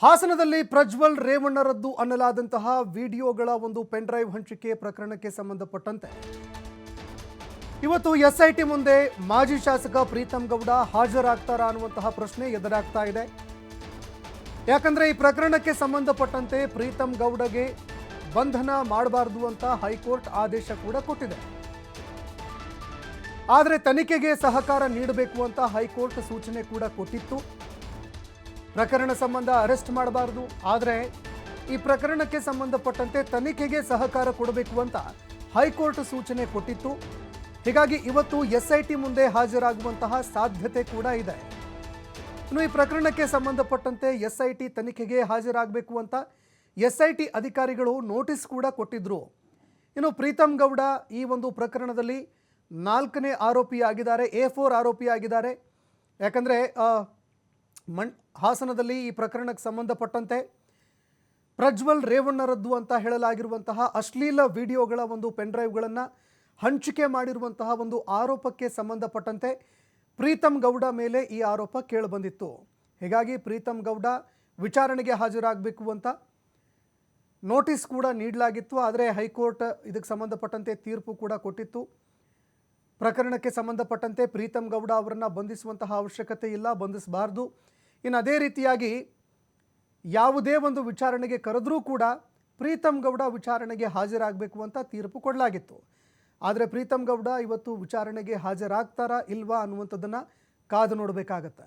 ಹಾಸನದಲ್ಲಿ ಪ್ರಜ್ವಲ್ ರೇವಣ್ಣರದ್ದು ಅನ್ನಲಾದಂತಹ ವಿಡಿಯೋಗಳ ಒಂದು ಪೆನ್ ಡ್ರೈವ್ ಹಂಚಿಕೆ ಪ್ರಕರಣಕ್ಕೆ ಸಂಬಂಧಪಟ್ಟಂತೆ ಇವತ್ತು ಎಸ್ಐಟಿ ಮುಂದೆ ಮಾಜಿ ಶಾಸಕ ಪ್ರೀತಮ್ ಗೌಡ ಹಾಜರಾಗ್ತಾರಾ ಅನ್ನುವಂತಹ ಪ್ರಶ್ನೆ ಎದುರಾಗ್ತಾ ಇದೆ. ಯಾಕಂದ್ರೆ ಈ ಪ್ರಕರಣಕ್ಕೆ ಸಂಬಂಧಪಟ್ಟಂತೆ ಪ್ರೀತಮ್ ಗೌಡಗೆ ಬಂಧನ ಮಾಡಬಾರದು ಅಂತ ಹೈಕೋರ್ಟ್ ಆದೇಶ ಕೂಡ ಕೊಟ್ಟಿದೆ. ಆದರೆ ತನಿಖೆಗೆ ಸಹಕಾರ ನೀಡಬೇಕು ಅಂತ ಹೈಕೋರ್ಟ್ ಸೂಚನೆ ಕೂಡ ಕೊಟ್ಟಿತ್ತು. ಪ್ರಕರಣ ಸಂಬಂಧ ಅರೆಸ್ಟ್ ಮಾಡಬಾರದು, ಆದರೆ ಈ ಪ್ರಕರಣಕ್ಕೆ ಸಂಬಂಧಪಟ್ಟಂತೆ ತನಿಖೆಗೆ ಸಹಕಾರ ಕೊಡಬೇಕು ಅಂತ ಹೈಕೋರ್ಟ್ ಸೂಚನೆ ಕೊಟ್ಟಿತ್ತು. ಹೀಗಾಗಿ ಇವತ್ತು ಎಸ್ಐಟಿ ಮುಂದೆ ಹಾಜರಾಗುವಂತಹ ಸಾಧ್ಯತೆ ಕೂಡ ಇದೆ. ಇನ್ನು ಈ ಪ್ರಕರಣಕ್ಕೆ ಸಂಬಂಧಪಟ್ಟಂತೆ ಎಸ್ಐಟಿ ತನಿಖೆಗೆ ಹಾಜರಾಗಬೇಕು ಅಂತ ಎಸ್ಐಟಿ ಅಧಿಕಾರಿಗಳು ನೋಟಿಸ್ ಕೂಡ ಕೊಟ್ಟಿದ್ರು. ಇನ್ನು ಪ್ರೀತಮ್ ಗೌಡ ಈ ಒಂದು ಪ್ರಕರಣದಲ್ಲಿ 4ನೇ ಆರೋಪಿಯಾಗಿದ್ದಾರೆ, A4 ಆರೋಪಿಯಾಗಿದ್ದಾರೆ. ಯಾಕಂದರೆ ಹಾಸನದಲ್ಲಿ ಈ ಪ್ರಕರಣಕ್ಕೆ ಸಂಬಂಧಪಟ್ಟಂತೆ ಪ್ರಜ್ವಲ್ ರೇವಣ್ಣರದ್ದು ಅಂತ ಹೇಳಲಾಗಿರುವಂತಹ ಅಶ್ಲೀಲ ವಿಡಿಯೋಗಳ ಒಂದು ಪೆನ್ ಡ್ರೈವ್ಗಳನ್ನು ಹಂಚಿಕೆ ಮಾಡಿರುವಂತಹ ಒಂದು ಆರೋಪಕ್ಕೆ ಸಂಬಂಧಪಟ್ಟಂತೆ ಪ್ರೀತಮ್ ಗೌಡ ಮೇಲೆ ಈ ಆರೋಪ ಕೇಳಿಬಂದಿತ್ತು. ಹೀಗಾಗಿ ಪ್ರೀತಮ್ ಗೌಡ ವಿಚಾರಣೆಗೆ ಹಾಜರಾಗಬೇಕು ಅಂತ ನೋಟಿಸ್ ಕೂಡ ನೀಡಲಾಗಿತ್ತು. ಆದರೆ ಹೈಕೋರ್ಟ್ ಇದಕ್ಕೆ ಸಂಬಂಧಪಟ್ಟಂತೆ ತೀರ್ಪು ಕೂಡ ಕೊಟ್ಟಿತ್ತು. ಪ್ರಕರಣಕ್ಕೆ ಸಂಬಂಧಪಟ್ಟಂತೆ ಪ್ರೀತಮ್ ಗೌಡ ಅವರನ್ನು ಬಂಧಿಸುವಂತಹ ಅವಶ್ಯಕತೆ ಇಲ್ಲ, ಬಂಧಿಸಬಾರ್ದು. ಇನ್ನು ಅದೇ ರೀತಿಯಾಗಿ ಯಾವುದೇ ಒಂದು ವಿಚಾರಣೆಗೆ ಕರೆದರೂ ಕೂಡ ಪ್ರೀತಮ್ ಗೌಡ ವಿಚಾರಣೆಗೆ ಹಾಜರಾಗಬೇಕು ಅಂತ ತೀರ್ಪು ಕೊಡಲಾಗಿತ್ತು. ಆದರೆ ಪ್ರೀತಮ್ ಗೌಡ ಇವತ್ತು ವಿಚಾರಣೆಗೆ ಹಾಜರಾಗ್ತಾರಾ ಇಲ್ವಾ ಅನ್ನುವಂಥದ್ದನ್ನು ಕಾದು ನೋಡಬೇಕಾಗತ್ತೆ.